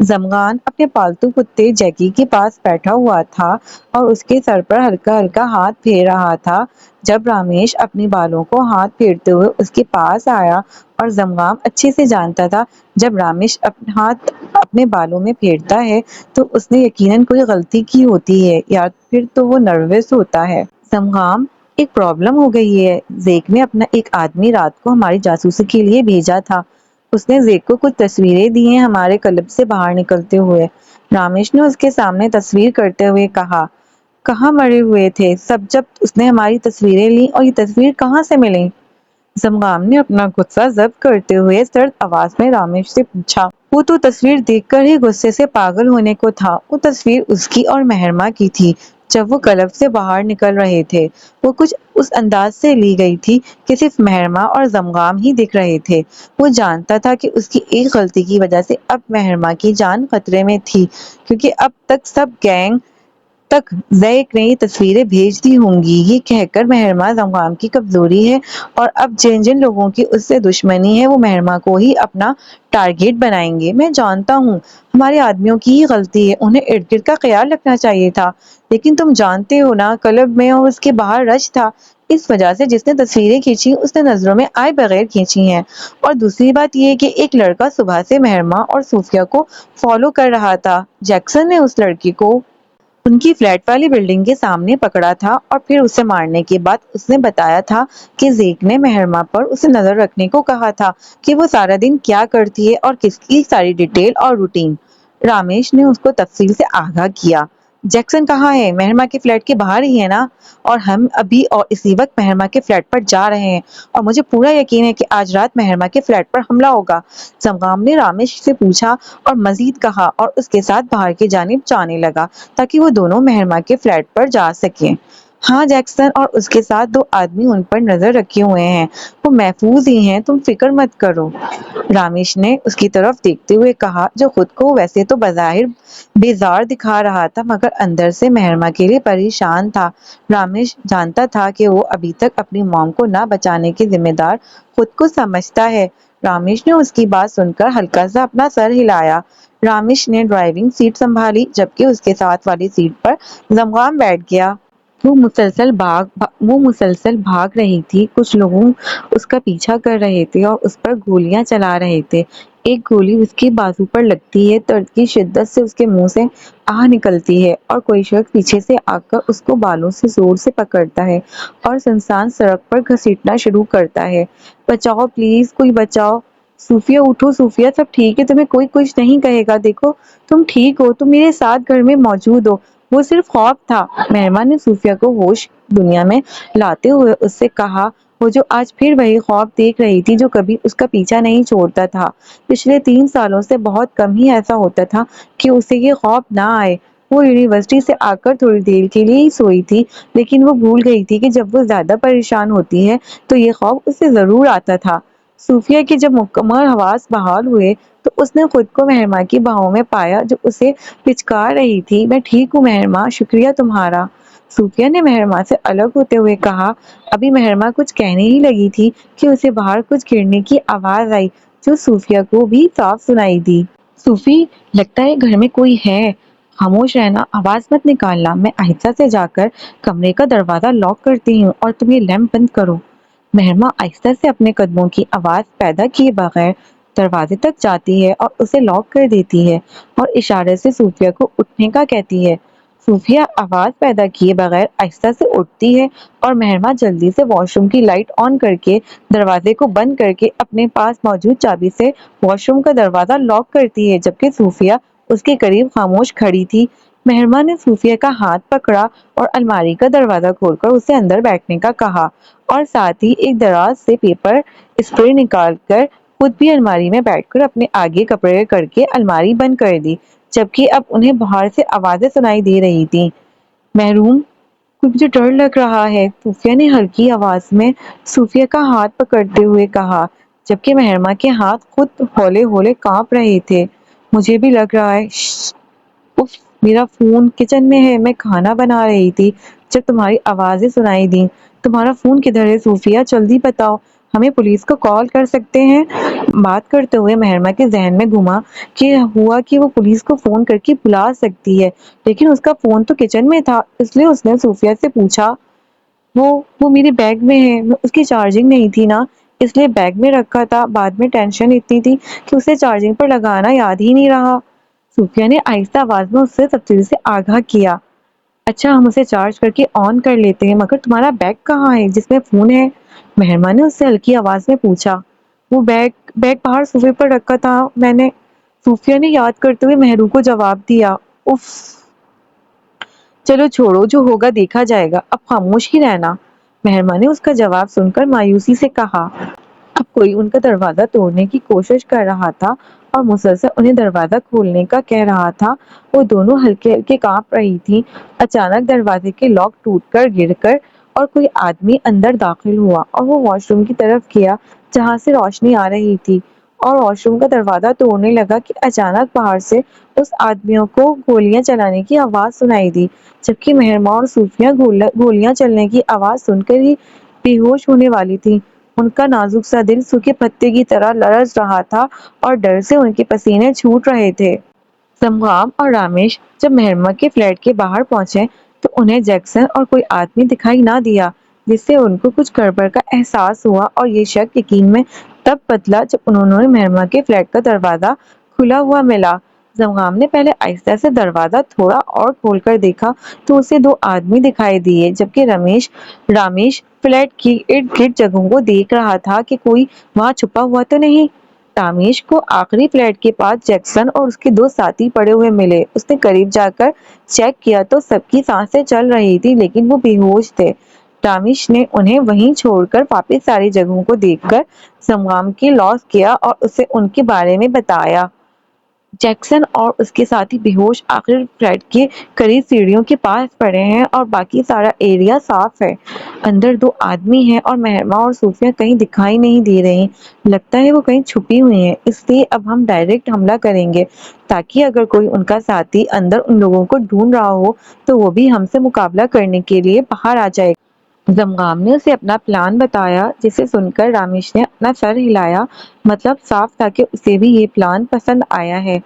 زمغان اپنے پالتو کتے جیکی کے پاس بیٹھا ہوا تھا اور اس کے سر پر ہلکا ہلکا ہاتھ پھیر رہا تھا جب رامیش اپنی بالوں کو ہاتھ پھیرتے ہوئے اس کے پاس آیا، اور زمغان اچھے سے جانتا تھا جب رامیش اپنے ہاتھ اپنے بالوں میں پھیرتا ہے تو اس نے یقیناً کوئی غلطی کی ہوتی ہے یا پھر تو وہ نروس ہوتا ہے۔ زمغان، ایک پرابلم ہو گئی ہے۔ زیک نے اپنا ایک آدمی رات کو ہماری جاسوسی کے لیے بھیجا تھا۔ اس نے زیک کو کچھ تصویریں دی ہیں ہمارے کلب سے باہر نکلتے ہوئے۔ رامیش نے اس کے سامنے تصویر کرتے ہوئے کہا، کہاں مرے ہوئے تھے سب جب اس نے ہماری تصویریں لیں، اور یہ تصویر کہاں سے ملیں؟ زمغان نے اپنا غصہ ضبط کرتے ہوئے سرد آواز میں رامیش سے پوچھا۔ وہ تو تصویر دیکھ کر ہی غصے سے پاگل ہونے کو تھا۔ وہ تصویر اس کی اور مہرما کی تھی جب وہ کلب سے باہر نکل رہے تھے۔ وہ کچھ اس انداز سے لی گئی تھی کہ صرف مہرما اور زمغان ہی دکھ رہے تھے۔ وہ جانتا تھا کہ اس کی ایک غلطی کی وجہ سے اب مہرما کی جان خطرے میں تھی، کیونکہ اب تک سب گینگ تک زیک نے یہ تصویریں بھیج دی ہوں گی۔ یہ کہہ کر مہرما زمغان کی کمزوری ہے اور اب جن جن لوگوں کی اس سے دشمنی ہے وہ مہرما کو ہی اپنا ٹارگیٹ بنائیں گے۔ میں جانتا ہوں ہمارے آدمیوں کی ہی غلطی ہے، انہیں ارد گرد کا خیال رکھنا چاہیے تھا، لیکن تم جانتے ہو نا کلب میں اور اس کے باہر رش تھا، اس وجہ سے جس نے تصویریں کھینچی اس نے نظروں میں آئے بغیر کھینچی ہیں، اور دوسری بات یہ کہ ایک لڑکا صبح سے مہرما اور صوفیہ کو فالو کر رہا تھا۔ جیکسن نے اس لڑکی کو ان کی فلیٹ والی بلڈنگ کے سامنے پکڑا تھا اور پھر اسے مارنے کے بعد اس نے بتایا تھا کہ زیک نے مہرما پر اسے نظر رکھنے کو کہا تھا کہ وہ سارا دن کیا کرتی ہے اور کس کی ساری ڈیٹیل اور روٹین۔ رامیش نے اس کو تفصیل سے آگاہ کیا۔ جیکسن کہاں ہے؟ مہرما کے فلیٹ کے باہر ہی ہے نا، اور ہم ابھی اور اسی وقت مہرما کے فلیٹ پر جا رہے ہیں، اور مجھے پورا یقین ہے کہ آج رات مہرما کے فلیٹ پر حملہ ہوگا۔ زمغان نے رامیش سے پوچھا اور مزید کہا اور اس کے ساتھ باہر کی جانب جانے لگا تاکہ وہ دونوں مہرما کے فلیٹ پر جا سکیں۔ ہاں، جیکسن اور اس کے ساتھ دو آدمی ان پر نظر رکھے ہوئے ہیں، وہ محفوظ ہی ہیں، تم فکر مت کرو، رامیش نے اس کی طرف دیکھتے ہوئے کہا، جو خود کو ویسے تو بظاہر بیزار دکھا رہا تھا مگر اندر سے مہرما کے لیے پریشان تھا۔ رامیش جانتا تھا کہ وہ ابھی تک اپنی موم کو نہ بچانے کے ذمہ دار خود کو سمجھتا ہے۔ رامیش نے اس کی بات سن کر ہلکا سا اپنا سر ہلایا۔ رامیش نے ڈرائیونگ سیٹ سنبھالی جبکہ اس کے ساتھ والی سیٹ پر زمغان بیٹھ گیا۔ وہ مسلسل بھاگ رہی تھی، کچھ لوگ اس کا پیچھا کر رہے تھے اور اس پر گولیاں چلا رہے تھے۔ ایک گولی اس کے بازو پر لگتی ہے، درد کی شدت سے اس کے منہ سے آہ نکلتی ہے، اور کوئی شخص پیچھے سے آ کر اس کو بالوں سے زور سے پکڑتا ہے اور سنسان سڑک پر گھسیٹنا شروع کرتا ہے۔ بچاؤ پلیز، کوئی بچاؤ! صوفیہ اٹھو، صوفیہ سب ٹھیک ہے، تمہیں کوئی کچھ نہیں کہے گا، دیکھو تم ٹھیک ہو، تم میرے ساتھ گھر میں موجود ہو، وہ صرف خوف تھا۔ مہرما نے صوفیہ کو ہوش دنیا میں لاتے ہوئے اس سے کہا، وہ جو آج پھر وہی خواب دیکھ رہی تھی جو کبھی اس کا پیچھا نہیں چھوڑتا تھا۔ پچھلے 3 سالوں سے بہت کم ہی ایسا ہوتا تھا کہ اسے یہ خواب نہ آئے۔ وہ یونیورسٹی سے آ کر تھوڑی دیر کے لیے ہی سوئی تھی، لیکن وہ بھول گئی تھی کہ جب وہ زیادہ پریشان ہوتی ہے تو یہ خواب اسے ضرور آتا تھا۔ صوفیہ کے جب مکمل حواس بحال ہوئے تو اس نے خود کو مہرما کی باہوں میں پایا جو اسے پچکار رہی تھی۔ میں ٹھیک ہوں مہرما، شکریہ تمہارا، صوفیہ نے مہرما سے الگ ہوتے ہوئے کہا۔ ابھی مہرما کچھ کہنے ہی لگی تھی کہ اسے باہر کچھ گرنے کی آواز آئی جو صوفیہ کو بھی صاف سنائی دی۔ صوفی، لگتا ہے گھر میں کوئی ہے، خاموش رہنا، آواز مت نکالنا، میں آہستہ سے جا کر کمرے کا دروازہ لاک کرتی ہوں اور تم یہ لیمپ بند کرو۔ مہرما آہستہ سے اپنے قدموں کی آواز پیدا کیے بغیر دروازے تک جاتی ہے اور اسے لاک کر دیتی ہے اور اشارے سے صوفیہ کو اٹھنے کا کہتی ہے۔ صوفیہ آواز پیدا کیے بغیر آہستہ سے اٹھتی ہے اور مہرما جلدی سے واش روم کی لائٹ آن کر کے دروازے کو بند کر کے اپنے پاس موجود چابی سے واش روم کا دروازہ لاک کرتی ہے، جبکہ صوفیہ اس کے قریب خاموش کھڑی تھی۔ مہرما نے صوفیہ کا ہاتھ پکڑا اور الماری کا دروازہ کھول کر اسے اندر بیٹھنے کا کہا، اور ساتھ ہی ایک دراز سے پیپر اسپرے نکال کر خود بھی الماری میں بیٹھ کر اپنے آگے کپڑے کر کے الماری بند کر دی، جبکہ اب انہیں باہر سے آوازیں سنائی دے رہی تھیں۔ محروم، مجھے ڈر لگ رہا ہے، صوفیہ نے ہلکی آواز میں صوفیہ کا ہاتھ پکڑتے ہوئے کہا، جبکہ مہرما کے ہاتھ خود ہولے ہولے کانپ رہے تھے۔ مجھے بھی لگ رہا ہے، شش، اف، میرا فون کچن میں ہے، میں کھانا بنا رہی تھی جب تمہاری آوازیں سنائی دیں۔ تمہارا فون کدھر ہے صوفیہ، جلدی بتاؤ، ہمیں پولیس کو کال کر سکتے ہیں۔ بات کرتے ہوئے مہرما کے ذہن میں گھما کہ وہ پولیس کو فون کر کے بلا سکتی ہے، لیکن اس کا فون تو کچن میں تھا، اس لیے اس نے صوفیہ سے پوچھا وہ میرے بیگ میں ہے، اس کی چارجنگ نہیں تھی نا، اس لیے بیگ میں رکھا تھا، بعد میں ٹینشن اتنی تھی کہ اسے چارجنگ پر لگانا یاد ہی نہیں رہا۔ صوفیہ نے آہستہ آواز میں اس سے تفصیل سے آگاہ کیا۔ اچھا ہم اسے چارج کر کے آن کر لیتے ہیں، مگر تمہارا بیگ کہاں ہے جس میں فون ہے؟ مہرما نے اس سے ہلکی آواز میں پوچھا۔ وہ بیگ باہر صوفے پر رکھا تھا میں نے، صوفیہ نے یاد کرتے ہوئے مہرو کو جواب دیا۔ اف، چلو چھوڑو، جو ہوگا دیکھا جائے گا، اب خاموش ہی رہنا۔ مہرما نے اس کا جواب سن کر مایوسی سے کہا۔ اب کوئی ان کا دروازہ توڑنے کی کوشش کر رہا تھا اور مسلسل انہیں دروازہ کھولنے کا کہہ رہا تھا۔ وہ دونوں ہلکے ہلکے کانپ رہی تھی۔ اچانک دروازے کے لاک ٹوٹ کر گر کر اور کوئی آدمی اندر داخل ہوا اور وہ واش روم کی طرف گیا جہاں سے روشنی آ رہی تھی اور واش روم کا دروازہ توڑنے لگا کہ اچانک باہر سے اس آدمیوں کو گولیاں چلانے کی آواز سنائی دی، جبکہ مہرما اور صوفیہ گولیاں چلنے کی آواز سن کر ہی بے ہوش ہونے والی تھی۔ ان کا نازک سا دل سوکھے پتے کی طرح لرز رہا تھا اور ڈر سے ان کے پسینے چھوٹ رہے تھے۔ زمغام اور رامیش جب مہرما کے فلیٹ کے باہر پہنچے تو انہیں جیکسن اور کوئی آدمی دکھائی نہ دیا، جس سے ان کو کچھ گڑبڑ کا احساس ہوا اور یہ شک یقین میں تب بدلا جب انہوں نے مہرما کے فلیٹ کا دروازہ کھلا ہوا ملا۔ زمغام نے پہلے آہستہ سے دروازہ تھوڑا اور کھول کر دیکھا تو اسے دو آدمی دکھائی دیے، جبکہ رامیش فلیٹ کی ارد گرد جگہوں کو دیکھ رہا تھا کہ کوئی وہاں چھپا ہوا تو نہیں۔ رامیش کو آخری فلیٹ کے پاس جیکسن اور اس کے دو ساتھی پڑے ہوئے ملے۔ اس نے قریب جا کر چیک کیا تو سب کی سانسیں چل رہی تھی لیکن وہ بے ہوش تھے۔ رامیش نے انہیں وہیں چھوڑ کر واپس ساری جگہوں کو دیکھ کر زمغام کی لاس کیا اور اسے ان کے بارے میں بتایا۔ جیکسن اور اس کے ساتھی بے ہوش آخری فلیٹ کے قریب سیڑھیوں کے پاس پڑے ہیں اور باقی سارا ایریا صاف ہے۔ اندر دو آدمی ہیں اور مہرما اور صوفیہ کہیں دکھائی نہیں دے رہی، لگتا ہے وہ کہیں چھپی ہوئی ہیں، اس لیے اب ہم ڈائریکٹ حملہ کریں گے تاکہ اگر کوئی ان کا ساتھی اندر ان لوگوں کو ڈھونڈ رہا ہو تو وہ بھی ہم سے مقابلہ کرنے کے لیے باہر آ جائے۔ زمغام نے اسے اپنا پلان بتایا، جسے سن کر رامیش نے اپنا سر ہلایا، مطلب صاف تھا کہ اسے بھی یہ پلان پسند آیا ہے۔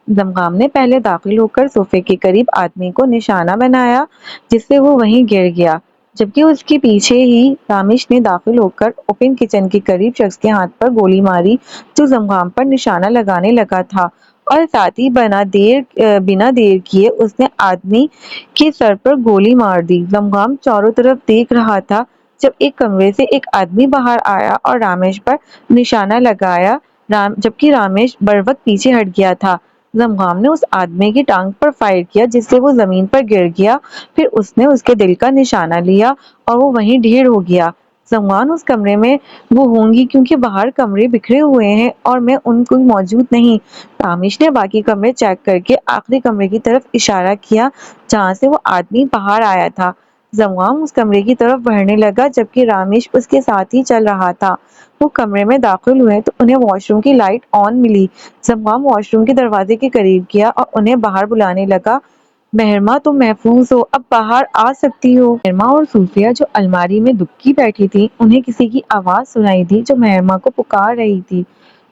زمغام نے پہلے داخل ہو کر صوفے کے قریب آدمی کو نشانہ بنایا جس سے وہ وہیں گر گیا، جبکہ اس کے پیچھے ہی رامیش نے داخل ہو کر اوپن کچن کے قریب شخص کے ہاتھ پر گولی ماری جو زمغام پر نشانہ لگانے لگا تھا، اور ساتھ ہی بنا دیر کیے اس نے آدمی کے سر پر گولی مار دی۔ زمغام چاروں طرف دیکھ رہا تھا جب ایک کمرے سے ایک آدمی باہر آیا اور رامیش پر نشانہ لگایا، جبکہ رامیش بروقت پیچھے ہٹ گیا تھا۔ زمغام نے اس آدمی کی ٹانگ پر فائر کیا جس سے وہ زمین پر گر گیا، پھر اس نے اس کے دل کا نشانہ لیا اور وہ وہیں ڈھیر ہو گیا۔ زمغام اس کمرے میں وہ ہوں گی کیونکہ باہر کمرے بکھرے ہوئے ہیں اور میں ان کوئی موجود نہیں۔ رامیش نے باقی کمرے چیک کر کے آخری کمرے کی طرف اشارہ کیا جہاں سے وہ آدمی باہر آیا تھا۔ زمغام اس کمرے کی طرف بڑھنے لگا جبکہ رامیش اس کے ساتھ ہی چل رہا تھا۔ وہ کمرے میں داخل ہوئے تو انہیں واش روم کی لائٹ آن ملی۔ زمغام واش روم کے دروازے کے قریب گیا اور انہیں باہر بلانے لگا، مہرما تم محفوظ ہو، اب باہر آ سکتی ہو۔ مہرما اور صوفیہ جو الماری میں دبکی بیٹھی تھی انہیں کسی کی آواز سنائی دی جو مہرما کو پکار رہی تھی۔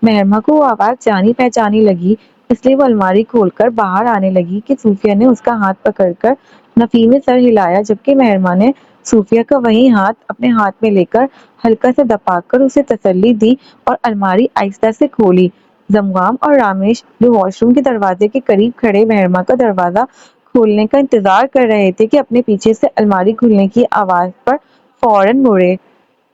مہرما کو وہ آواز جانی پہچانی لگی، اس لیے وہ الماری کھول کر باہر آنے لگی کہ صوفیہ نے اس کا ہاتھ پکڑ کر نفی میں سر ہلایا، جبکہ مہرما نے صوفیہ کا وہی ہاتھ اپنے ہاتھ میں لے کر ہلکا سے دبا کر اسے تسلی دی اور الماری آہستہ سے کھولی۔ زمغام اور رامیش جو واش روم کے دروازے کے قریب کھڑے مہرما کا دروازہ کھولنے کا انتظار کر رہے تھے کہ اپنے پیچھے سے الماری کھلنے کی آواز پر فوراً مڑے۔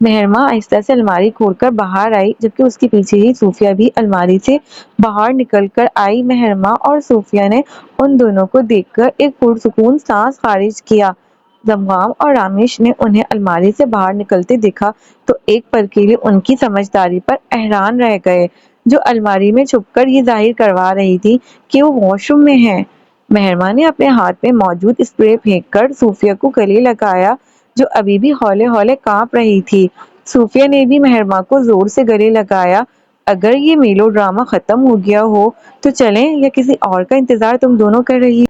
مہرما آہستہ سے الماری کھول کر باہر آئی جبکہ اس کے پیچھے ہی صوفیہ بھی الماری سے باہر نکل کر آئی۔ مہرما اور صوفیہ نے ان دونوں کو دیکھ کر ایک پرسکون سانس خارج کیا۔ زمغام اور رامیش نے انہیں الماری سے باہر نکلتے دیکھا تو ایک پل کے لیے ان کی سمجھداری پر حیران رہ گئے، جو الماری میں چھپ کر یہ ظاہر کروا رہی تھی کہ وہ واش روم میں ہیں۔ مہرما نے اپنے ہاتھ میں موجود اسپرے پھینک کر صوفیہ کو گلے لگایا جو ابھی بھی ہولے ہولے کانپ رہی تھی۔ صوفیہ نے بھی مہرما کو زور سے گلے لگایا۔ اگر یہ میلو ڈرامہ ختم ہو گیا ہو تو چلیں یا کسی اور کا انتظار تم دونوں کر رہی؟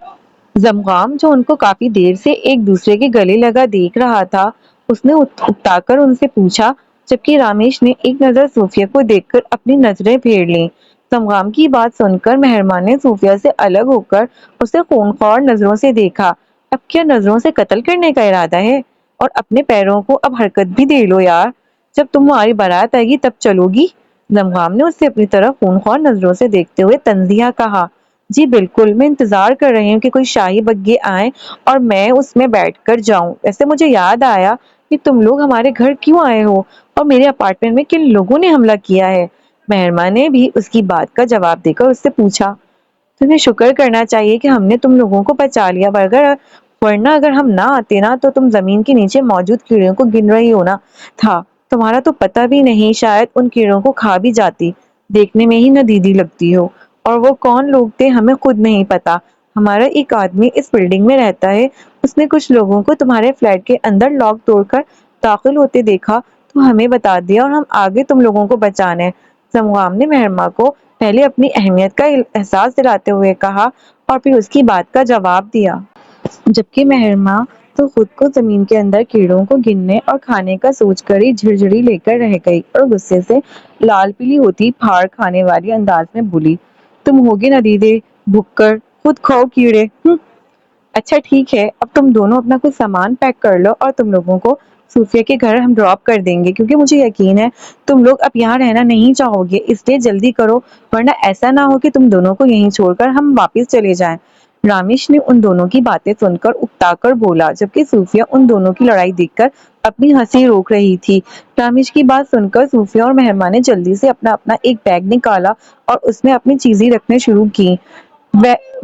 زمغام جو ان کو کافی دیر سے ایک دوسرے کے گلے لگا دیکھ رہا تھا، اس نے اکتا کر ان سے پوچھا، جبکہ رامیش نے ایک نظر صوفیہ کو دیکھ کر اپنی نظریں پھیر لیں۔ زمغام کی بات سن کر مہرما نے صوفیہ سے الگ ہو کر اسے خونخوار نظروں سے دیکھا۔ اب کیا نظروں سے قتل کرنے کا ارادہ ہے؟ اور اپنے پیروں کو اب حرکت بھی دے لو یار، جب تمہاری بارات آئے گی تب چلو گی؟ زمغام نے اسے اپنی طرف خونخوار نظروں سے دیکھتے ہوئے تنزیہ کہا۔ جی بالکل، میں انتظار کر رہی ہوں کہ کوئی شاہی بگی آئے اور میں اس میں بیٹھ کر جاؤں۔ ویسے مجھے یاد آیا کہ تم لوگ ہمارے گھر کیوں آئے ہو اور میرے اپارٹمنٹ میں کن لوگوں نے حملہ کیا ہے؟ مہرما نے بھی اس کی بات کا جواب دے کر اس سے پوچھا۔ تمہیں شکر کرنا چاہیے کہ ہم نے تم لوگوں کو بچا لیا، ورنہ اگر ہم نہ آتے نا تو تم زمین کے نیچے موجود کیڑوں کو گن رہی ہونا تھا۔ تمہارا تو پتہ بھی نہیں، شاید ان کیڑوں کو کھا بھی جاتی۔ دیکھنے میں ہی ندیدی لگتی ہو، اور وہ کون لوگ تھے ہمیں خود نہیں پتا۔ ہمارا ایک آدمی اس بلڈنگ میں رہتا ہے، اس نے کچھ لوگوں کو تمہارے فلیٹ کے اندر لاک توڑ کر داخل ہوتے دیکھا تو ہمیں بتا دیا اور ہم آگے تم لوگوں کو بچانے۔ زمغام نے مہرما کو پہلے اپنی اہمیت کا احساس دلاتے ہوئے کہا اور پھر اس کی بات کا جواب دیا۔ جبکہ مہرما تو خود کو زمین کے اندر کیڑوں کو گننے اور کھانے کا سوچ کر ہی جھرجھری لے کر رہ گئی اور غصے سے لال پیلی ہوتی پھاڑ کھانے والی انداز میں بولی، تم ہوگے ندیدے بھکڑ، خود کھاؤ کیڑے۔ اچھا ٹھیک ہے، اب تم دونوں اپنا کچھ سامان پیک کر لو اور تم لوگوں کو صوفیہ کے گھر ہم ڈراپ کر دیں گے، کیونکہ مجھے یقین ہے تم لوگ اب یہاں رہنا نہیں چاہو گے، اس لیے جلدی کرو ورنہ ایسا نہ ہو کہ تم دونوں کو یہیں چھوڑ کر ہم واپس چلے جائیں۔ رامیش نے ان دونوں کی باتیں سن کر اکتا کر بولا، جبکہ صوفیہ ان دونوں کی لڑائی دیکھ کر اپنی ہنسی روک رہی تھی۔ رامیش کی بات سن کر صوفیہ اور مہرما نے جلدی سے اپنا ایک بیگ نکالا اور اس میں اپنی چیزیں رکھنے شروع کی۔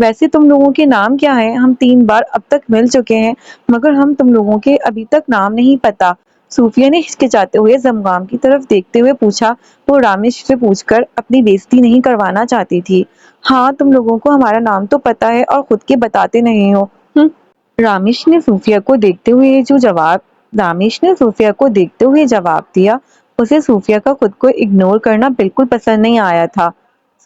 ویسے تم لوگوں کے نام کیا ہیں؟ ہم 3 بار اب تک مل چکے ہیں مگر ہم تم لوگوں کے ابھی تک نام نہیں پتا۔ صوفیہ نے ہچکچاتے ہوئے زمغام کی طرف دیکھتے ہوئے پوچھا۔ وہ رامیش سے پوچھ کر اپنی بےزتی نہیں کروانا چاہتی تھی۔ ہاں تم لوگوں کو ہمارا نام تو پتا ہے اور خود کے بتاتے نہیں ہو۔ رامیش نے صوفیہ کو دیکھتے ہوئے جواب دیا۔ اسے صوفیہ کا خود کو اگنور کرنا بالکل پسند نہیں آیا تھا۔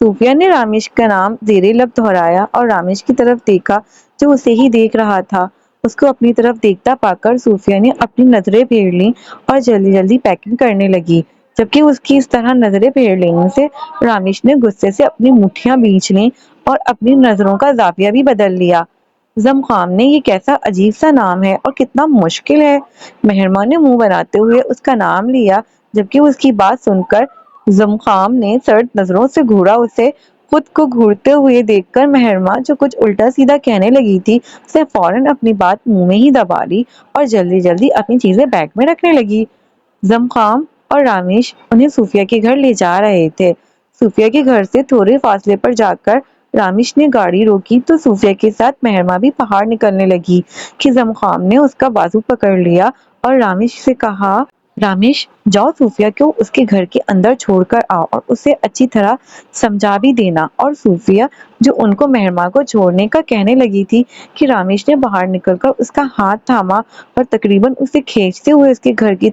صوفیہ نے رامیش کا نام زیر لب دہرایا اور رامیش کی طرف دیکھا جو اسے ہی دیکھ رہا تھا۔ اس کو اپنی طرف دیکھتا پا کر صوفیہ نے اپنی نظریں پھیر لیں اور جلدی جلدی پیکنگ کرنے لگی۔ جبکہ اس کی اس طرح نظریں پھیر لینے سے رامیش نے غصے سے اپنی مٹھیاں بیچ لیں اور اپنی نظروں کا زاویہ بھی بدل لیا۔ زمخام نے یہ کیسا عجیب سا نام ہے اور کتنا مشکل ہے۔ مہرما نے منہ بناتے ہوئے اس کا نام لیا، جبکہ اس کی بات سن کر زمخام نے سرد نظروں سے گھورا۔ اسے خود کو گھورتے ہوئے دیکھ کر مہرما جو کچھ الٹا سیدھا کہنے لگی تھی اسے فوراً اپنی بات منہ میں ہی دبا لی اور جلدی جلدی اپنی چیزیں بیگ میں رکھنے لگی۔ زمخام اور رامیش انہیں صوفیہ کے گھر لے جا رہے تھے۔ صوفیہ کے گھر سے تھوڑے فاصلے پر جا کر رامیش نے گاڑی روکی تو صوفیہ کے ساتھ مہرما بھی باہر نکلنے لگی کہ زمخام نے اس کا بازو پکڑ لیا اور رامیش سے کہا، رامیش جاؤ صوفیہ کو اس کے گھر کے اندر چھوڑ کر آؤ اور اسے اچھی طرح سمجھا بھی دینا۔ اور صوفیہ جو ان کو مہرما کو چھوڑنے کا کہنے لگی تھی کہ رامیش نے باہر نکل کر اس کا ہاتھ تھاما اور تقریباً اسے کھینچتے ہوئے اس کے گھر کی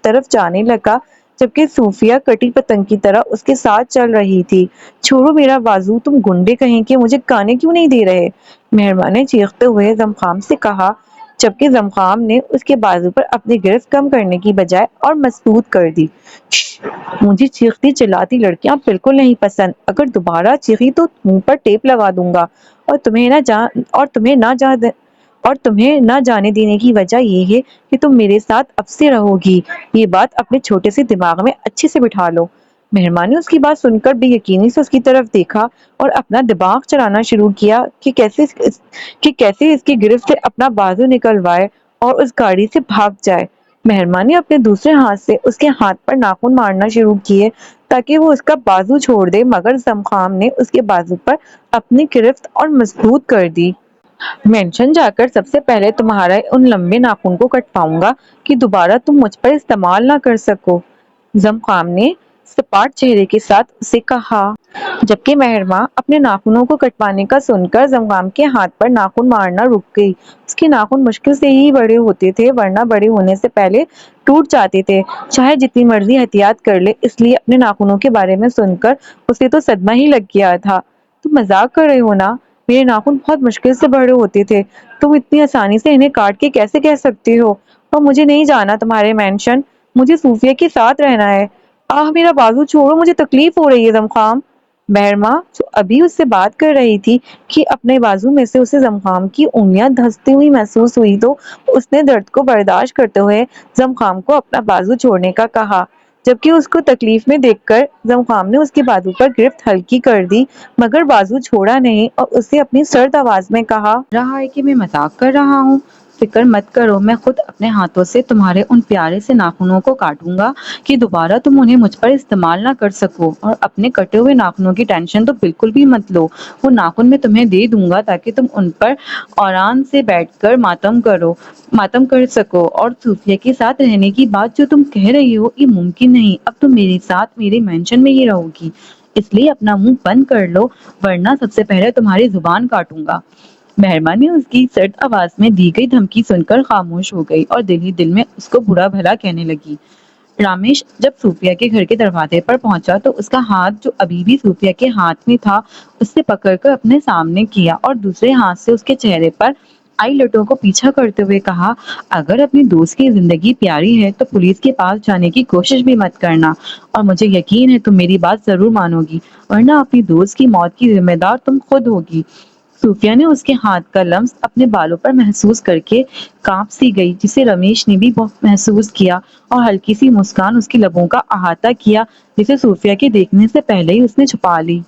طرف جانے لگا، جبکہ صوفیہ کٹی پتنگ کی طرح اس کے ساتھ چل رہی تھی۔ چھوڑو میرا بازو، تم گنڈے کہیں کے، مجھے کھانے کیوں نہیں دے رہے؟ مہرما نے چیختے ہوئے زمخام سے کہا، جبکہ زمخام نے اس کے بازو پر اپنی گرفت کم کرنے کی بجائے اور مضبوط کر دی۔ مجھے چیختی چلاتی لڑکیاں بالکل نہیں پسند، اگر دوبارہ چیخی تو منہ پر ٹیپ لگا دوں گا اور تمہیں نہ جانے دینے کی وجہ یہ ہے کہ تم میرے ساتھ اب سے رہو گی۔ یہ بات اپنے چھوٹے سے دماغ میں اچھے سے بٹھا لو۔ مہرما نے اس کی بات سن کر بے یقینی سے اس کی طرف دیکھا اور اپنا دماغ چلانا شروع کیا کہ کیسے اس کی گرفت سے اپنا بازو نکلوائے اور اس گاڑی سے بھاگ جائے۔ مہرما نے اپنے دوسرے ہاتھ سے اس کے ہاتھ پر ناخن مارنا شروع کیے تاکہ وہ اس کا بازو چھوڑ دے، مگر زمخام نے اس کے بازو پر اپنی گرفت اور مضبوط کر دی۔ مینشن جا کر سب سے پہلے تمہارے ان لمبے ناخن کو کٹواؤں گا کہ دوبارہ تم مجھ پر استعمال نہ کر سکو، زمخام نے سپاٹ چہرے کے ساتھ اسے کہا۔ جبکہ مہرما اپنے ناخنوں کو کٹوانے کا سن کر زمخام کے ہاتھ پر ناخن مارنا رک گئی۔ اس کے ناخن مشکل سے ہی بڑے ہوتے تھے، ورنہ بڑے ہونے سے پہلے ٹوٹ جاتے تھے، چاہے جتنی مرضی احتیاط کر لے۔ اس لیے اپنے ناخنوں کے بارے میں سن کر اسے تو صدمہ ہی لگ گیا تھا۔ تم مذاق کر رہے ہو نا؟ میرے ناخن بہت مشکل سے بڑے ہوتے تھے، تم اتنی آسانی سے انہیں کاٹ کے کیسے کہہ سکتے ہو؟ اور مجھے نہیں جانا تمہارے مینشن۔ مجھے صوفیہ کے ساتھ رہنا ہے۔ میرا بازو چھوڑو، مجھے تکلیف ہو رہی ہے زمخام۔ مہرماں جو ابھی اس سے بات کر رہی تھی کہ اپنے بازو میں سے اسے زمخام کی انگلیاں دھنستی ہوئی محسوس ہوئی، تو اس نے درد کو برداشت کرتے ہوئے زمخام کو اپنا بازو چھوڑنے کا کہا، جبکہ اس کو تکلیف میں دیکھ کر زمخام نے اس کے بازو پر گرفت ہلکی کر دی، مگر بازو چھوڑا نہیں اور اسے اپنی سرد آواز میں کہا رہا ہے کہ میں مذاق کر رہا ہوں۔ فکر مت کرو، میں خود اپنے ہاتھوں سے تمہارے ان پیارے سے ناخنوں کو کاٹوں گا کہ دوبارہ تم انہیں مجھ پر استعمال نہ کر سکو، اور اپنے کٹے ہوئے ناخنوں کی ٹینشن تو بالکل بھی مت لو، وہ ناخن میں تمہیں دے دوں گا تاکہ تم ان پر آرام سے بیٹھ کر ماتم کر سکو۔ اور صوفیہ کے ساتھ رہنے کی بات جو تم کہہ رہی ہو، یہ ممکن نہیں، اب تم میرے ساتھ میرے مینشن میں ہی رہو گی، اس لیے اپنا منہ بند کر لو، ورنہ سب سے پہلے تمہاری زبان کاٹوں گا۔ مہربان نے اس کی سرد آواز میں دی گئی دھمکی سن کر خاموش ہو گئی اور دل ہی دل میں اس کو برا بھلا کہنے لگی۔ رامیش جب صوفیہ کے گھر کے دروازے پر پہنچا تو اس کا ہاتھ جو ابھی بھی صوفیہ کے ہاتھ میں تھا اس سے پکڑ کر اپنے سامنے کیا اور دوسرے ہاتھ سے اس کے چہرے پر آئی لٹوں کو پیچھا کرتے ہوئے کہا، اگر اپنی دوست کی زندگی پیاری ہے تو پولیس کے پاس جانے کی کوشش بھی مت کرنا، اور مجھے یقین ہے تم میری بات ضرور مانو گی، ورنہ اپنی دوست کی موت کی ذمہ دار تم خود ہوگی۔ صوفیہ نے اس کے ہاتھ کا لمس اپنے بالوں پر محسوس کر کے کانپ سی گئی، جسے رمیش نے بھی بہت محسوس کیا، اور ہلکی سی مسکان اس کے لبوں کا احاطہ کیا جسے صوفیہ کے دیکھنے سے پہلے ہی اس نے چھپا لی۔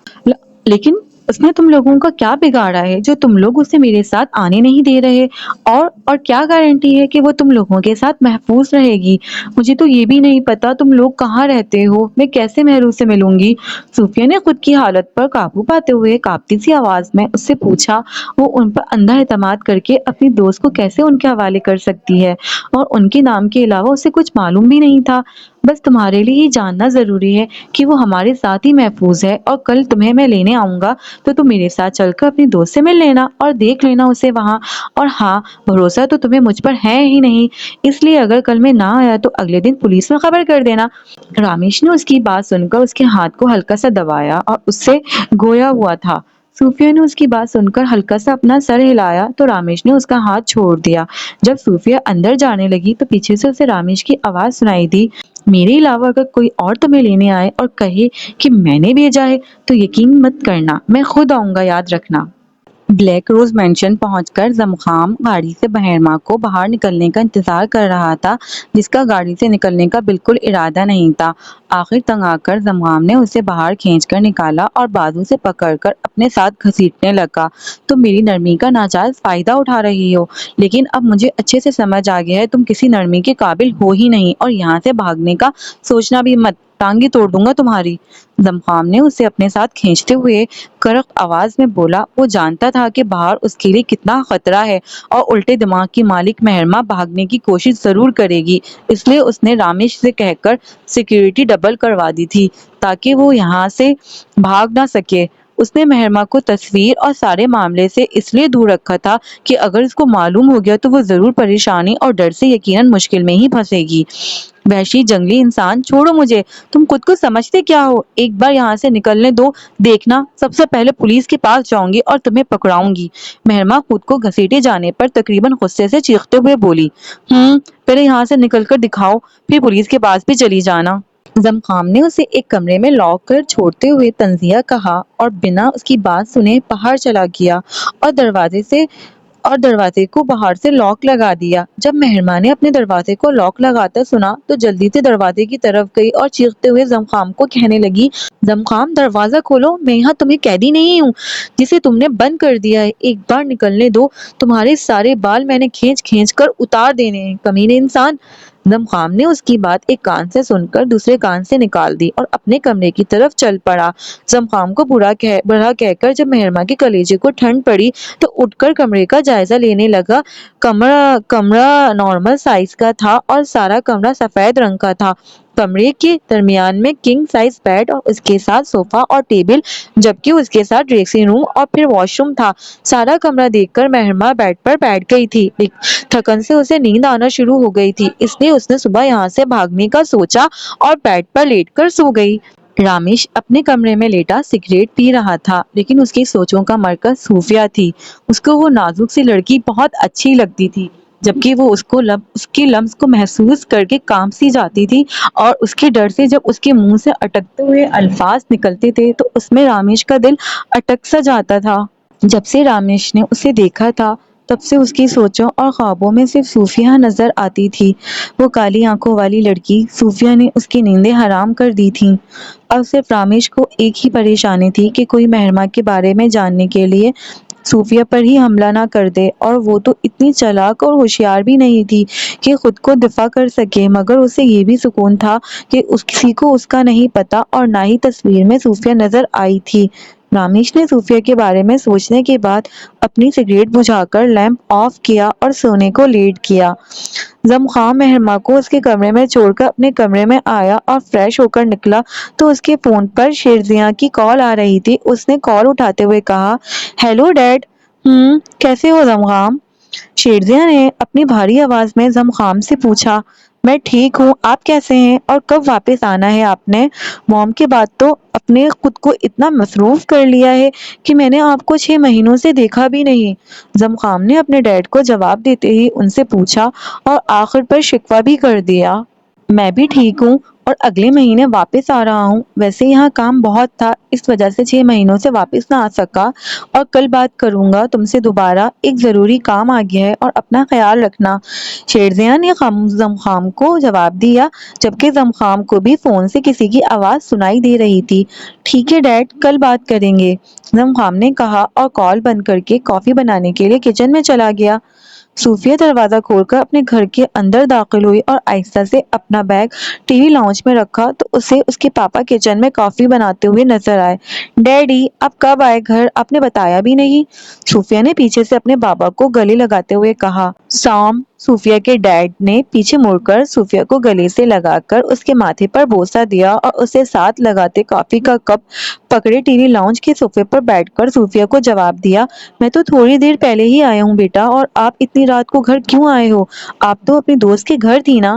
لیکن اس نے تم لوگوں کا کیا بگاڑا ہے جو تم لوگ اسے میرے ساتھ آنے نہیں دے رہے، اور کیا گارنٹی ہے کہ وہ تم لوگوں کے ساتھ محفوظ رہے گی؟ مجھے تو یہ بھی نہیں پتا تم لوگ کہاں رہتے ہو، میں کیسے مہرو سے ملوں گی؟ صوفیہ نے خود کی حالت پر قابو پاتے ہوئے کانپتی سی آواز میں اس سے پوچھا۔ وہ ان پر اندھا اعتماد کر کے اپنی دوست کو کیسے ان کے حوالے کر سکتی ہے، اور ان کے نام کے علاوہ اسے کچھ معلوم بھی نہیں تھا۔ بس تمہارے لیے یہ جاننا ضروری ہے کہ وہ ہمارے ساتھ ہی محفوظ ہے، اور کل تمہیں میں لینے آؤں گا تو تم میرے ساتھ چل کر اپنی دوست سے مل لینا اور دیکھ لینا اسے وہاں۔ اور ہاں، بھروسہ تو تمہیں مجھ پر ہے ہی نہیں، اس لیے اگر کل میں نہ آیا تو اگلے دن پولیس میں خبر کر دینا۔ رامیش نے اس کی بات سن کر اس کے ہاتھ کو ہلکا سا دبایا اور اس سے گویا ہوا تھا۔ صوفیہ نے اس کی بات سن کر ہلکا سا اپنا سر ہلایا تو رامیش نے اس کا ہاتھ چھوڑ دیا۔ جب صوفیہ اندر جانے لگی تو پیچھے سے اسے رامیش کی آواز سنائی دی، میرے علاوہ اگر کوئی اور تمہیں لینے آئے اور کہے کہ میں نے بھیجا ہے تو یقین مت کرنا، میں خود آؤں گا، یاد رکھنا۔ بلیک روز مینشن پہنچ کر زمخام گاڑی سے مہرماں کو باہر نکلنے کا انتظار کر رہا تھا، جس کا گاڑی سے نکلنے کا بالکل ارادہ نہیں تھا۔ آخر تنگ آ کر زمخام نے اسے باہر کھینچ کر نکالا اور بازو سے پکڑ کر اپنے ساتھ گھسیٹنے لگا۔ تم میری نرمی کا ناجائز فائدہ اٹھا رہی ہو، لیکن اب مجھے اچھے سے سمجھ آ گیا ہے تم کسی نرمی کے قابل ہو ہی نہیں، اور یہاں سے بھاگنے کا سوچنا بھی مت، ٹانگیں توڑ دوں گا تمہاری۔ زمخام نے اسے اپنے ساتھ کھینچتے ہوئے کرخت آواز میں بولا۔ وہ جانتا تھا کہ باہر اس کے لیے کتنا خطرہ ہے اور الٹے دماغ کی مالک مہرماں بھاگنے کی کوشش ضرور کرے گی، اس لیے اس نے رامیش سے کہہ کر سیکیورٹی ڈبل کروا دی تھی تاکہ وہ یہاں سے بھاگ نہ سکے۔ اس نے مہرماں کو تصویر اور سارے معاملے سے اس لیے دور رکھا تھا کہ اگر اس کو معلوم ہو گیا تو وہ ضرور پریشانی اور ڈر سے یقیناً مشکل میں ہی پھنسے گی۔ وحشی جنگلی انسان، چھوڑو مجھے، تم خود کو سمجھتے کیا ہو؟ ایک بار یہاں سے نکلنے دو، دیکھنا سب سے پہلے پولیس کے پاس جاؤں گی اور تمہیں پکڑاؤں گی۔ مہرماں خود کو گھسیٹے جانے پر تقریباً غصے سے چیختے ہوئے بولی، پہلے یہاں سے نکل کر دکھاؤ، پھر پولیس کے پاس بھی چلی جانا۔ زمخام نے اسے ایک کمرے میں لاک کر چھوڑتے ہوئے طنزیہ کہا اور بنا اس کی بات سنے باہر چلا گیا اور دروازے کو باہر سے لاک لگا دیا۔ جب مہرماں نے اپنے دروازے کو لاک لگاتا سنا تو جلدی سے دروازے کی طرف گئی اور چیختے ہوئے زمخام کو کہنے لگی، زمخام دروازہ کھولو، میں یہاں تمہیں قیدی نہیں ہوں جسے تم نے بند کر دیا ہے، ایک بار نکلنے دو، تمہارے سارے بال میں نے کھینچ کھینچ کر اتار دینے ہیں، کمینے انسان۔ زمخام نے اس کی بات ایک کان سے سن کر دوسرے کان سے نکال دی اور اپنے کمرے کی طرف چل پڑا۔ زمخام کو برا کہہ کر جب مہرماں کے کلیجے کو ٹھنڈ پڑی تو اٹھ کر کمرے کا جائزہ لینے لگا۔ کمرہ نارمل سائز کا تھا اور سارا کمرہ سفید رنگ کا تھا۔ کمرے کے درمیان میں کنگ سائز بیڈ اور اس کے ساتھ صوفہ اور ٹیبل، جبکہ اس کے ساتھ ڈریسنگ روم اور پھر واش روم تھا۔ سارا کمرہ دیکھ کر مہرماں بیڈ پر بیٹھ گئی تھی۔ تھکن سے اسے نیند آنا شروع ہو گئی تھی، اس لیے اس نے صبح یہاں سے بھاگنے کا سوچا اور بیڈ پر لیٹ کر سو گئی۔ رامیش اپنے کمرے میں لیٹا سگریٹ پی رہا تھا، لیکن اس کی سوچوں کا مرکز صوفیہ تھی۔ اس کو وہ نازک سی لڑکی بہت اچھی لگتی تھی جبکہ وہ اس کی لمس کو محسوس کر کے کانپ سی جاتی تھی، اور اس کے ڈر سے جب اس کے منہ سے اٹکتے ہوئے الفاظ نکلتے تھے تو اس میں رامیش کا دل اٹک سا جاتا تھا۔ جب سے رامیش نے اسے دیکھا تھا تب سے اس کی سوچوں اور خوابوں میں صرف صوفیہ نظر آتی تھی۔ وہ کالی آنکھوں والی لڑکی صوفیہ نے اس کی نیندیں حرام کر دی تھیں۔ اب صرف رامیش کو ایک ہی پریشانی تھی کہ کوئی مہرماں کے بارے میں جاننے کے لیے صوفیہ پر ہی حملہ نہ کر دے، اور وہ تو اتنی چالاک اور ہوشیار بھی نہیں تھی کہ خود کو دفاع کر سکے، مگر اسے یہ بھی سکون تھا کہ کسی کو اس کا نہیں پتا اور نہ ہی تصویر میں صوفیہ نظر آئی تھی۔ رامیش نے صوفیہ کے بارے میں سوچنے کے بعد اپنی سگریٹ بجھا کر لیمپ آف کیا اور سونے کو لیٹ گیا۔ زمخام مہرماں کو اس کے کمرے میں چھوڑ کر اپنے کمرے میں آیا اور فریش ہو کر نکلا تو اس کے فون پر شیرزیاں کی کال آ رہی تھی۔ اس نے کال اٹھاتے ہوئے کہا، ہیلو ڈیڈ۔ کیسے ہو زمخام؟ شیرزیاں نے اپنی بھاری آواز میں زمخام سے پوچھا۔ میں ٹھیک ہوں، آپ کیسے ہیں اور کب واپس آنا ہے آپ نے؟ موم کے بعد تو اپنے خود کو اتنا مصروف کر لیا ہے کہ میں نے آپ کو 6 مہینوں سے دیکھا بھی نہیں۔ زمخام نے اپنے ڈیڈ کو جواب دیتے ہی ان سے پوچھا اور آخر پر شکوہ بھی کر دیا۔ میں بھی ٹھیک ہوں اور اگلے مہینے واپس آ رہا ہوں۔ ویسے یہاں کام بہت تھا، اس وجہ سے 6 مہینوں سے واپس نہ آ سکا، اور کل بات کروں گا تم سے دوبارہ، ایک ضروری کام آ گیا ہے اور اپنا خیال رکھنا۔ شیرزیاں نے زمخام کو جواب دیا، جبکہ زمخام کو بھی فون سے کسی کی آواز سنائی دے رہی تھی۔ ٹھیک ہے ڈیڈ، کل بات کریں گے، زمخام نے کہا اور کال بند کر کے کافی بنانے کے لیے کچن میں چلا گیا۔ صوفیہ دروازہ کھول کر اپنے گھر کے اندر داخل ہوئی اور آہستہ سے اپنا بیگ ٹی وی لاؤنج میں رکھا تو اسے اس کے پاپا کچن میں کافی بناتے ہوئے نظر آئے۔ ڈیڈی، آپ کب آئے گھر؟ آپ نے بتایا بھی نہیں، صوفیہ نے پیچھے سے اپنے بابا کو گلے لگاتے ہوئے کہا۔ سام، صوفیہ کے ڈیڈ نے پیچھے مڑ کر صوفیہ کو گلے سے لگا کر اس کے ماتھے پر بوسہ دیا اور اسے ساتھ لگاتے کافی کا کپ پکڑے ٹی وی لاؤنج کے صوفے پر بیٹھ کر صوفیہ کو جواب دیا، میں تو تھوڑی دیر پہلے ہی آیا ہوں بیٹا، اور آپ اتنی رات کو گھر کیوں آئے ہو؟ آپ تو اپنے دوست کے گھر تھی نا؟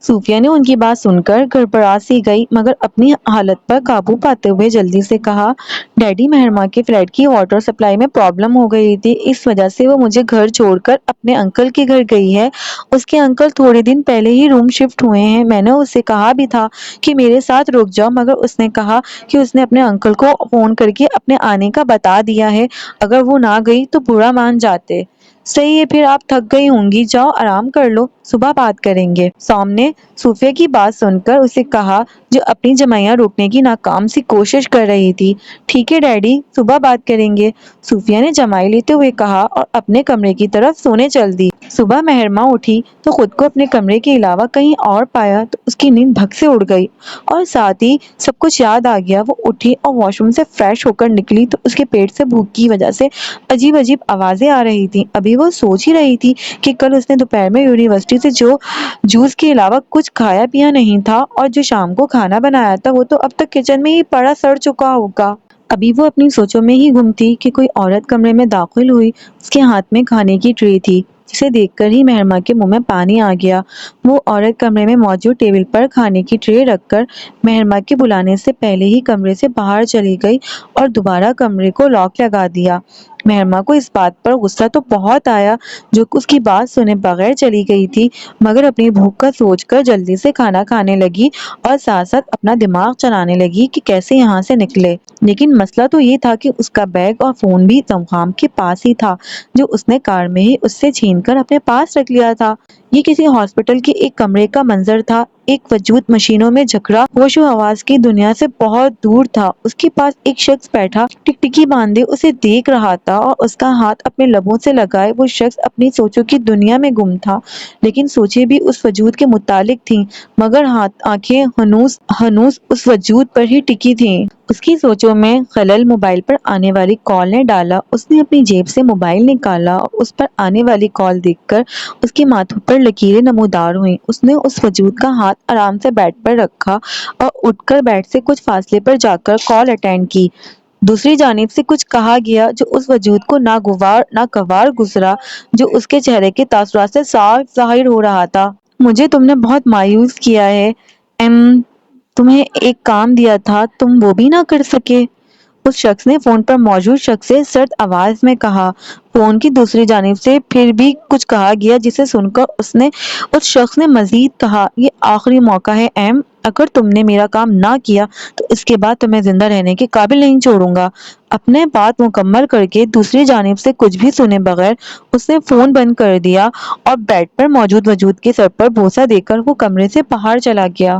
صوفیہ نے ان کی بات سن کر گڑبڑا سی گئی، مگر اپنی حالت پر قابو پاتے ہوئے جلدی سے کہا، ڈیڈی مہرماں کے فلیٹ کی واٹر سپلائی میں پرابلم ہو گئی تھی، اس وجہ سے وہ مجھے گھر چھوڑ کر اپنے انکل کے گھر گئی ہے۔ اس کے انکل تھوڑے دن پہلے ہی روم شفٹ ہوئے ہیں، میں نے اسے کہا بھی تھا کہ میرے ساتھ رک جاؤ، مگر اس نے کہا کہ اس نے اپنے انکل کو فون کر کے اپنے آنے کا بتا دیا ہے، اگر وہ نہ گئی تو برا مان جاتے۔ صحیح ہے، پھر آپ تھک گئی ہوں گی، جاؤ آرام کر لو، صبح بات کریں گے۔ سام نے صوفیہ کی بات سن کر اسے کہا، جو اپنی جمائیاں روکنے کی ناکام سی کوشش کر رہی تھی۔ ٹھیک ہے ڈیڈی، صبح بات کریں گے، صوفیہ نے جمائی لیتے ہوئے کہا اور اپنے کمرے کی طرف سونے چل دی۔ صبح مہرماں اٹھی تو خود کو اپنے کمرے کے علاوہ کہیں اور پایا تو اس کی نیند بھگ سے اڑ گئی اور ساتھ ہی سب کچھ یاد آ گیا۔ وہ اٹھی اور واش روم سے فریش ہو کر نکلی تو اس کے پیٹ سے بھوک کی وجہ سے عجیب عجیب آوازیں آ رہی تھیں۔ ابھی وہ سوچ ہی رہی تھی کہ کل اس نے دوپہر میں یونیورسٹی سے جو جوس کے علاوہ کچھ کھایا پیا نہیں تھا، اور جو شام کو کھانا بنایا تھا وہ تو اب تک کچن میں ہی پڑا سڑ چکا ہوگا۔ ابھی وہ اپنی سوچوں میں ہی گم تھی کہ کوئی عورت کمرے میں داخل ہوئی، اس کے ہاتھ میں کھانے کی ٹرے تھی، جسے دیکھ کر ہی مہرماں کے منہ میں پانی آ گیا۔ وہ عورت کمرے میں موجود ٹیبل پر کھانے کی ٹرے رکھ کر مہرماں کے بلانے سے پہلے ہی کمرے سے باہر چلی گئی اور دوبارہ کمرے کو لاک لگا دیا۔ مہرماں کو اس بات پر غصہ تو بہت آیا جو اس کی بات سنے بغیر چلی گئی تھی، مگر اپنی بھوک کا سوچ کر جلدی سے کھانا کھانے لگی اور ساتھ ساتھ اپنا دماغ چلانے لگی کہ کیسے یہاں سے نکلے۔ لیکن مسئلہ تو یہ تھا کہ اس کا بیگ اور فون بھی زمخام کے پاس ہی تھا، جو اس نے کار میں ہی اس سے چھین کر اپنے پاس رکھ لیا تھا۔ یہ کسی ہاسپٹل کے ایک کمرے کا منظر تھا، ایک وجود مشینوں میں جکڑا ہوش و حواس کی دنیا سے بہت دور تھا۔ اس کے پاس ایک شخص بیٹھا ٹکٹکی باندھے اسے دیکھ رہا تھا، اور اس کا ہاتھ اپنے لبوں سے لگائے وہ شخص اپنی سوچوں کی دنیا میں گم تھا۔ لیکن سوچیں بھی اس وجود کے متعلق تھیں، مگر آنکھیں ہنوز اس وجود پر ہی ٹکی تھیں۔ اس کی سوچوں میں خلل موبائل پر آنے والی کال نے ڈالا۔ اس نے اپنی جیب سے موبائل نکالا اور اس پر آنے والی کال دیکھ کر اس کے ماتھے پر لکیریں نمودار ہوئیں۔ اس نے اس وجود کا ہاتھ آرام سے بیڈ پر رکھا اور اٹھ کر بیڈ سے کچھ فاصلے پر جا کر کال اٹینڈ کی۔ دوسری جانب سے کچھ کہا گیا جو اس وجود کو ناگوار گزرا، جو اس کے چہرے کے تاثرات سے صاف ظاہر ہو رہا تھا۔ مجھے تم نے بہت مایوس کیا ہے، تمہیں ایک کام دیا تھا، تم وہ بھی نہ کر سکے۔ اس شخص نے فون پر موجود شخص سے سرد آواز میں کہا۔ فون کی دوسری جانب سے پھر بھی کچھ کہا گیا جسے سن کر اس شخص نے مزید کہا، یہ آخری موقع ہے ایم، اگر تم نے میرا کام نہ کیا تو اس کے بعد تمہیں زندہ رہنے کے قابل نہیں چھوڑوں گا۔ اپنے بات مکمل کر کے دوسری جانب سے کچھ بھی سنے بغیر اس نے فون بند کر دیا اور بیڈ پر موجود وجود کے سر پر بوسہ دے کر وہ کمرے سے باہر چلا گیا۔